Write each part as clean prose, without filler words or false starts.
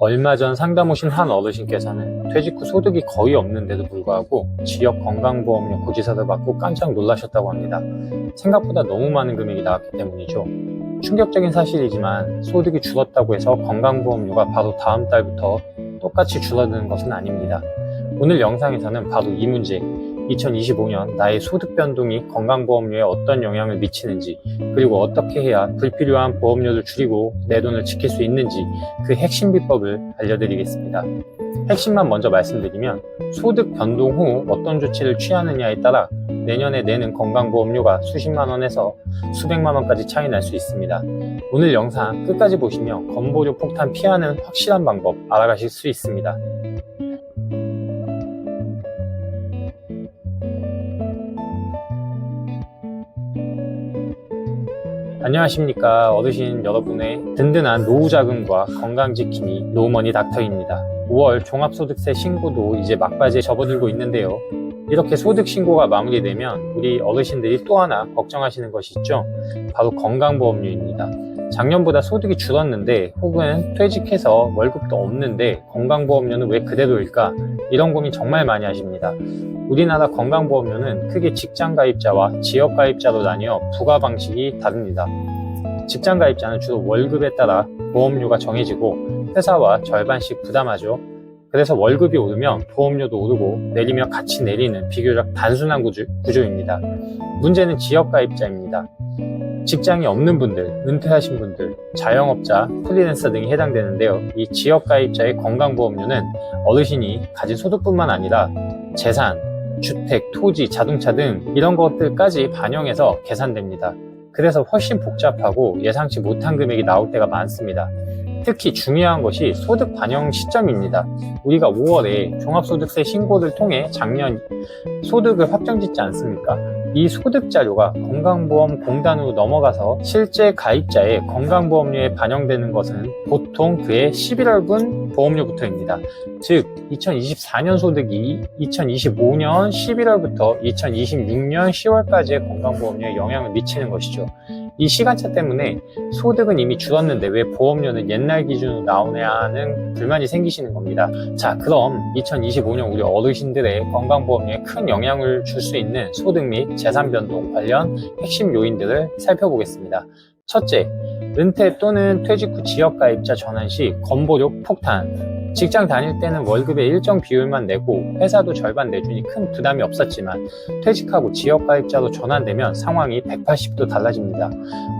얼마 전 상담 오신 한 어르신께서는 퇴직 후 소득이 거의 없는데도 불구하고 지역 건강보험료 고지서를 받고 깜짝 놀라셨다고 합니다. 생각보다 너무 많은 금액이 나왔기 때문이죠. 충격적인 사실이지만 소득이 줄었다고 해서 건강보험료가 바로 다음 달부터 똑같이 줄어드는 것은 아닙니다. 오늘 영상에서는 바로 이 문제, 2025년 나의 소득 변동이 건강보험료에 어떤 영향을 미치는지, 그리고 어떻게 해야 불필요한 보험료를 줄이고 내 돈을 지킬 수 있는지 그 핵심 비법을 알려드리겠습니다. 핵심만 먼저 말씀드리면, 소득 변동 후 어떤 조치를 취하느냐에 따라 내년에 내는 건강보험료가 수십만 원에서 수백만 원까지 차이 날 수 있습니다. 오늘 영상 끝까지 보시면 건보료 폭탄 피하는 확실한 방법 알아가실 수 있습니다. 안녕하십니까, 어르신 여러분의 든든한 노후자금과 건강지킴이 노후머니 닥터입니다. 5월 종합소득세 신고도 이제 막바지에 접어들고 있는데요. 이렇게 소득신고가 마무리되면 우리 어르신들이 또 하나 걱정하시는 것이 있죠. 바로 건강보험료입니다. 작년보다 소득이 줄었는데, 혹은 퇴직해서 월급도 없는데 건강보험료는 왜 그대로일까? 이런 고민 정말 많이 하십니다. 우리나라 건강보험료는 크게 직장가입자와 지역가입자로 나뉘어 부과 방식이 다릅니다. 직장가입자는 주로 월급에 따라 보험료가 정해지고 회사와 절반씩 부담하죠. 그래서 월급이 오르면 보험료도 오르고 내리면 같이 내리는 비교적 단순한 구조입니다. 문제는 지역가입자입니다. 직장이 없는 분들, 은퇴하신 분들, 자영업자, 프리랜서 등이 해당되는데요. 이 지역가입자의 건강보험료는 어르신이 가진 소득뿐만 아니라 재산, 주택, 토지, 자동차 등 이런 것들까지 반영해서 계산됩니다. 그래서 훨씬 복잡하고 예상치 못한 금액이 나올 때가 많습니다. 특히 중요한 것이 소득 반영 시점입니다. 우리가 5월에 종합소득세 신고를 통해 작년 소득을 확정짓지 않습니까? 이 소득 자료가 건강보험공단으로 넘어가서 실제 가입자의 건강보험료에 반영되는 것은 보통 그해 11월분 보험료부터입니다. 즉 2024년 소득이 2025년 11월부터 2026년 10월까지의 건강보험료에 영향을 미치는 것이죠. 이 시간차 때문에 소득은 이미 줄었는데 왜 보험료는 옛날 기준으로 나오냐 하는 불만이 생기시는 겁니다. 자, 그럼 2025년 우리 어르신들의 건강보험료에 큰 영향을 줄 수 있는 소득 및 재산 변동 관련 핵심 요인들을 살펴보겠습니다. 첫째, 은퇴 또는 퇴직 후 지역가입자 전환 시 건보료 폭탄. 직장 다닐 때는 월급의 일정 비율만 내고 회사도 절반 내주니 큰 부담이 없었지만 퇴직하고 지역가입자로 전환되면 상황이 180도 달라집니다.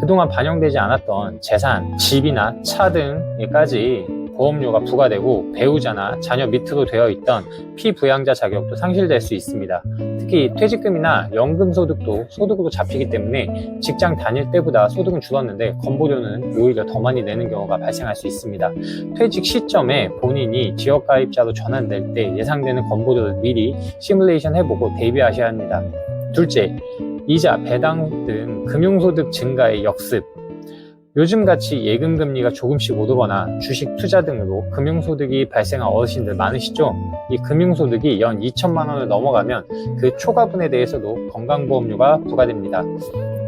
그동안 반영되지 않았던 재산, 집이나 차 등에까지 보험료가 부과되고 배우자나 자녀 밑으로 되어 있던 피부양자 자격도 상실될 수 있습니다. 특히 퇴직금이나 연금소득도 소득으로 잡히기 때문에 직장 다닐 때보다 소득은 줄었는데 건보료는 오히려 더 많이 내는 경우가 발생할 수 있습니다. 퇴직 시점에 본인이 지역가입자로 전환될 때 예상되는 건보료를 미리 시뮬레이션 해보고 대비하셔야 합니다. 둘째, 이자, 배당 등 금융소득 증가의 역습. 요즘같이 예금금리가 조금씩 오르거나 주식 투자 등으로 금융소득이 발생한 어르신들 많으시죠? 이 금융소득이 연 2천만 원을 넘어가면 그 초과분에 대해서도 건강보험료가 부과됩니다.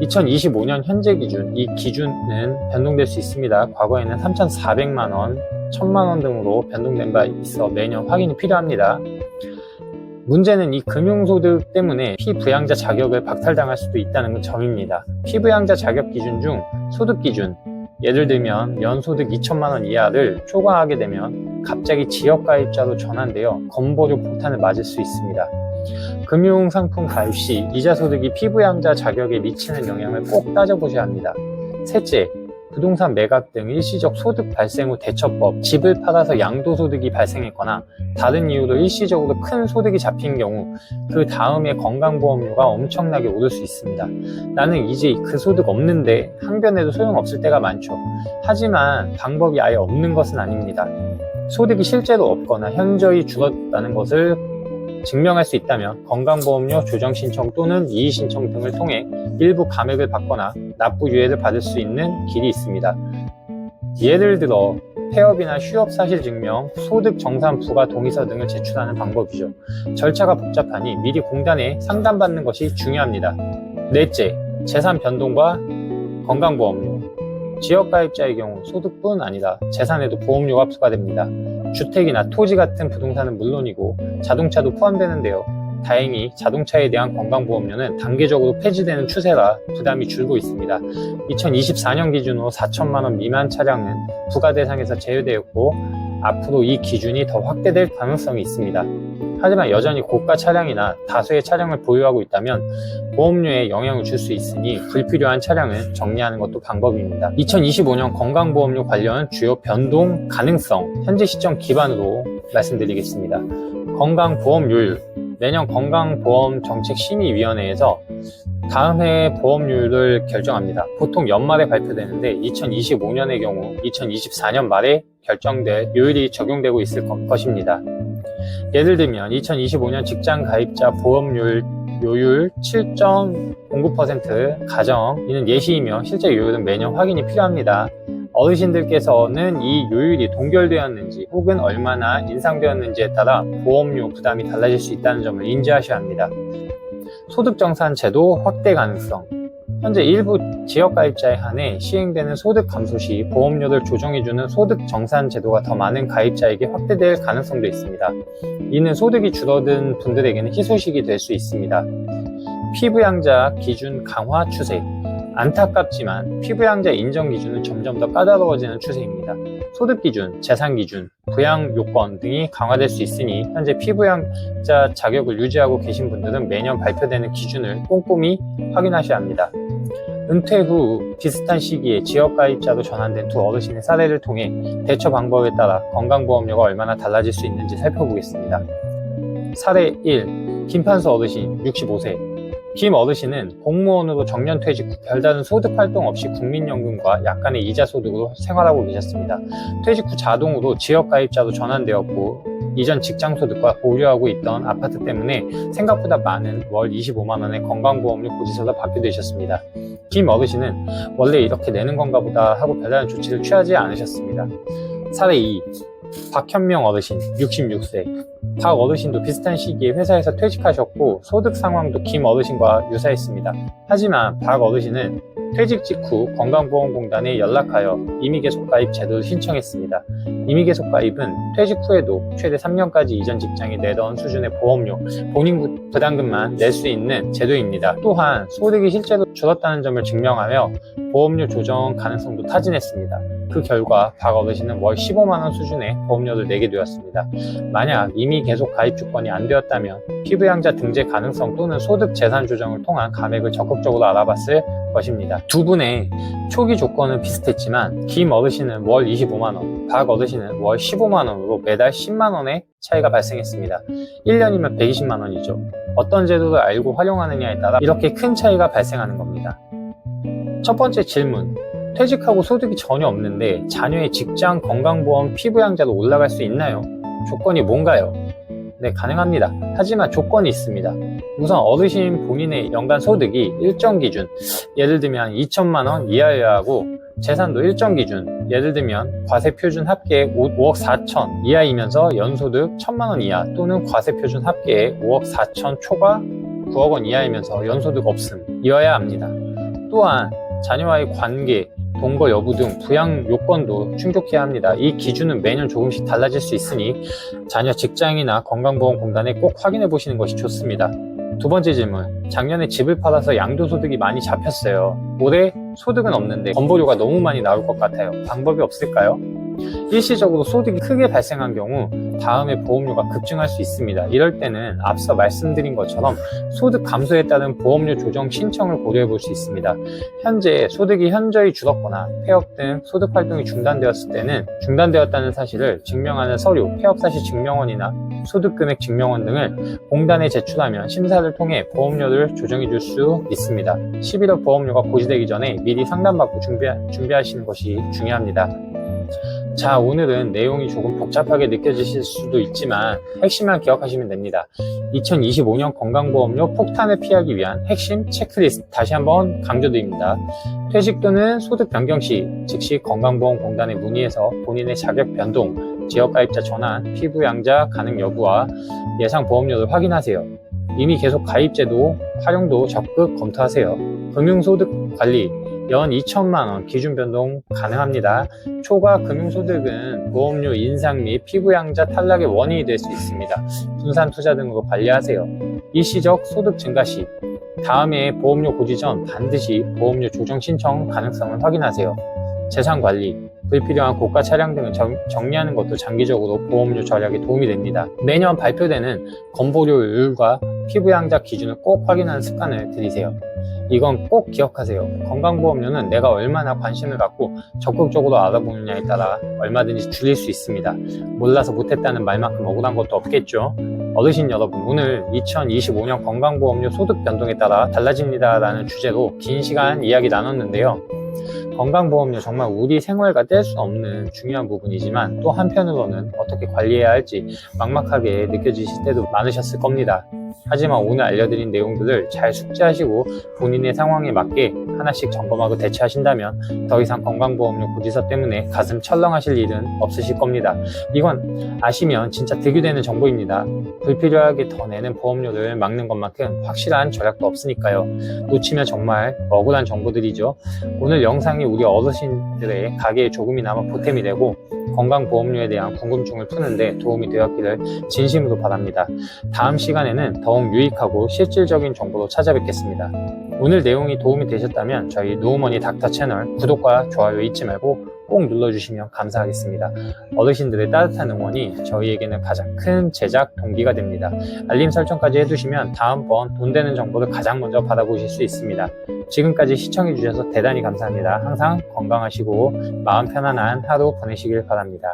2025년 현재 기준, 이 기준은 변동될 수 있습니다. 과거에는 3,400만 원, 1,000만 원 등으로 변동된 바 있어 매년 확인이 필요합니다. 문제는 이 금융소득 때문에 피부양자 자격을 박탈당할 수도 있다는 점입니다. 피부양자 자격 기준 중 소득 기준, 예를 들면 연소득 2천만 원 이하를 초과하게 되면 갑자기 지역가입자로 전환되어 건보료 폭탄을 맞을 수 있습니다. 금융상품 가입 시 이자소득이 피부양자 자격에 미치는 영향을 꼭 따져보셔야 합니다. 셋째, 부동산 매각 등 일시적 소득 발생 후 대처법, 집을 팔아서 양도소득이 발생했거나 다른 이유로 일시적으로 큰 소득이 잡힌 경우 그 다음에 건강보험료가 엄청나게 오를 수 있습니다. 나는 이제 그 소득 없는데 항변해도 소용없을 때가 많죠. 하지만 방법이 아예 없는 것은 아닙니다. 소득이 실제로 없거나 현저히 줄었다는 것을 증명할 수 있다면 건강보험료 조정 신청 또는 이의 신청 등을 통해 일부 감액을 받거나 납부 유예를 받을 수 있는 길이 있습니다. 예를 들어 폐업이나 휴업 사실 증명, 소득 정산 부과 동의서 등을 제출하는 방법이죠. 절차가 복잡하니 미리 공단에 상담받는 것이 중요합니다. 넷째, 재산 변동과 건강보험료. 지역가입자의 경우 소득뿐 아니라 재산에도 보험료가 부과됩니다. 주택이나 토지 같은 부동산은 물론이고 자동차도 포함되는데요. 다행히 자동차에 대한 건강보험료는 단계적으로 폐지되는 추세라 부담이 줄고 있습니다. 2024년 기준으로 4천만 원 미만 차량은 부과 대상에서 제외되었고 앞으로 이 기준이 더 확대될 가능성이 있습니다. 하지만 여전히 고가 차량이나 다수의 차량을 보유하고 있다면 보험료에 영향을 줄 수 있으니 불필요한 차량은 정리하는 것도 방법입니다. 2025년 건강보험료 관련 주요 변동 가능성 현재 시점 기반으로 말씀드리겠습니다. 건강보험료율 내년 건강보험정책심의위원회에서 다음 해 보험료를 결정합니다. 보통 연말에 발표되는데 2025년의 경우 2024년 말에 결정될 요율이 적용되고 있을 것입니다. 예를 들면 2025년 직장 가입자 보험료율 7.09% 가정, 이는 예시이며 실제 요율은 매년 확인이 필요합니다. 어르신들께서는 이 요율이 동결되었는지 혹은 얼마나 인상되었는지에 따라 보험료 부담이 달라질 수 있다는 점을 인지하셔야 합니다. 소득정산제도 확대 가능성. 현재 일부 지역가입자에 한해 시행되는 소득 감소 시 보험료를 조정해주는 소득정산제도가 더 많은 가입자에게 확대될 가능성도 있습니다. 이는 소득이 줄어든 분들에게는 희소식이 될 수 있습니다. 피부양자 기준 강화 추세. 안타깝지만 피부양자 인정 기준은 점점 더 까다로워지는 추세입니다. 소득 기준, 재산 기준, 부양 요건 등이 강화될 수 있으니 현재 피부양자 자격을 유지하고 계신 분들은 매년 발표되는 기준을 꼼꼼히 확인하셔야 합니다. 은퇴 후 비슷한 시기에 지역가입자로 전환된 두 어르신의 사례를 통해 대처 방법에 따라 건강보험료가 얼마나 달라질 수 있는지 살펴보겠습니다. 사례 1. 김판수 어르신 65세. 김 어르신은 공무원으로 정년퇴직 후 별다른 소득활동 없이 국민연금과 약간의 이자 소득으로 생활하고 계셨습니다. 퇴직 후 자동으로 지역가입자로 전환되었고 이전 직장 소득과 보유하고 있던 아파트 때문에 생각보다 많은 월 25만원의 건강보험료 고지서를 받게 되셨습니다. 김 어르신은 원래 이렇게 내는 건가 보다 하고 별다른 조치를 취하지 않으셨습니다. 사례 2. 박현명 어르신 66세. 박 어르신도 비슷한 시기에 회사에서 퇴직하셨고 소득 상황도 김 어르신과 유사했습니다. 하지만 박 어르신은 퇴직 직후 건강보험공단에 연락하여 임의계속가입 제도를 신청했습니다. 임의계속가입은 퇴직 후에도 최대 3년까지 이전 직장에 내던 수준의 보험료, 본인 부담금만 낼 수 있는 제도입니다. 또한 소득이 실제로 줄었다는 점을 증명하며 보험료 조정 가능성도 타진했습니다. 그 결과 박 어르신은 월 15만원 수준의 보험료를 내게 되었습니다. 만약 이미 계속 가입 조건이 안 되었다면 피부양자 등재 가능성 또는 소득 재산 조정을 통한 감액을 적극적으로 알아봤을 것입니다. 두 분의 초기 조건은 비슷했지만 김 어르신은 월 25만원, 박 어르신은 월 15만원으로 매달 10만원의 차이가 발생했습니다. 1년이면 120만원이죠. 어떤 제도를 알고 활용하느냐에 따라 이렇게 큰 차이가 발생하는 겁니다. 첫 번째 질문. 퇴직하고 소득이 전혀 없는데 자녀의 직장 건강보험 피부양자로 올라갈 수 있나요? 조건이 뭔가요? 네, 가능합니다. 하지만 조건이 있습니다. 우선 어르신 본인의 연간 소득이 일정 기준, 예를 들면 2천만원 이하여야 하고 재산도 일정 기준, 예를 들면 과세표준 합계액 5억 4천 이하이면서 연소득 1천만원 이하 또는 과세표준 합계액 5억 4천 초과 9억 원 이하이면서 연소득 없음 이어야 합니다. 또한 자녀와의 관계, 동거 여부 등 부양 요건도 충족해야 합니다. 이 기준은 매년 조금씩 달라질 수 있으니 자녀 직장이나 건강보험공단에 꼭 확인해 보시는 것이 좋습니다. 두 번째 질문. 작년에 집을 팔아서 양도소득이 많이 잡혔어요. 올해 소득은 없는데 건보료가 너무 많이 나올 것 같아요. 방법이 없을까요? 일시적으로 소득이 크게 발생한 경우 다음에 보험료가 급증할 수 있습니다. 이럴 때는 앞서 말씀드린 것처럼 소득 감소에 따른 보험료 조정 신청을 고려해 볼 수 있습니다. 현재 소득이 현저히 줄었거나 폐업 등 소득 활동이 중단되었을 때는 중단되었다는 사실을 증명하는 서류, 폐업사실 증명원이나 소득금액 증명원 등을 공단에 제출하면 심사를 통해 보험료를 조정해 줄 수 있습니다. 11월 보험료가 고지되기 전에 미리 상담받고 준비하시는 것이 중요합니다. 자, 오늘은 내용이 조금 복잡하게 느껴지실 수도 있지만 핵심만 기억하시면 됩니다. 2025년 건강보험료 폭탄을 피하기 위한 핵심 체크리스트 다시 한번 강조드립니다. 퇴직 또는 소득 변경 시 즉시 건강보험공단에 문의해서 본인의 자격 변동, 지역가입자 전환, 피부양자 가능 여부와 예상 보험료를 확인하세요. 이미 계속 가입제도 활용도 적극 검토하세요. 금융소득 관리, 연 2천만 원 기준 변동 가능합니다. 초과 금융소득은 보험료 인상 및 피부양자 탈락의 원인이 될 수 있습니다. 분산 투자 등으로 관리하세요. 일시적 소득 증가 시 다음해 보험료 고지 전 반드시 보험료 조정 신청 가능성을 확인하세요. 재산관리, 불필요한 고가 차량 등을 정리하는 것도 장기적으로 보험료 절약에 도움이 됩니다. 매년 발표되는 건보료율과 피부양자 기준을 꼭 확인하는 습관을 들이세요. 이건 꼭 기억하세요. 건강보험료는 내가 얼마나 관심을 갖고 적극적으로 알아보느냐에 따라 얼마든지 줄일 수 있습니다. 몰라서 못했다는 말만큼 억울한 것도 없겠죠. 어르신 여러분, 오늘 2025년 건강보험료 소득 변동에 따라 달라집니다 라는 주제로 긴 시간 이야기 나눴는데요. 건강보험료 정말 우리 생활과 뗄 수 없는 중요한 부분이지만 또 한편으로는 어떻게 관리해야 할지 막막하게 느껴지실 때도 많으셨을 겁니다. 하지만 오늘 알려드린 내용들을 잘 숙지하시고 본인의 상황에 맞게 하나씩 점검하고 대처하신다면 더 이상 건강보험료 고지서 때문에 가슴 철렁하실 일은 없으실 겁니다. 이건 아시면 진짜 득이 되는 정보입니다. 불필요하게 더 내는 보험료를 막는 것만큼 확실한 절약도 없으니까요. 놓치면 정말 억울한 정보들이죠. 오늘 영상이 우리 어르신들의 가게에 조금이나마 보탬이 되고 건강보험료에 대한 궁금증을 푸는데 도움이 되었기를 진심으로 바랍니다. 다음 시간에는 더욱 유익하고 실질적인 정보로 찾아뵙겠습니다. 오늘 내용이 도움이 되셨다면 저희 노우머니 닥터 채널 구독과 좋아요 잊지 말고 꼭 눌러주시면 감사하겠습니다. 어르신들의 따뜻한 응원이 저희에게는 가장 큰 제작 동기가 됩니다. 알림 설정까지 해두시면 다음번 돈 되는 정보를 가장 먼저 받아보실 수 있습니다. 지금까지 시청해주셔서 대단히 감사합니다. 항상 건강하시고 마음 편안한 하루 보내시길 바랍니다.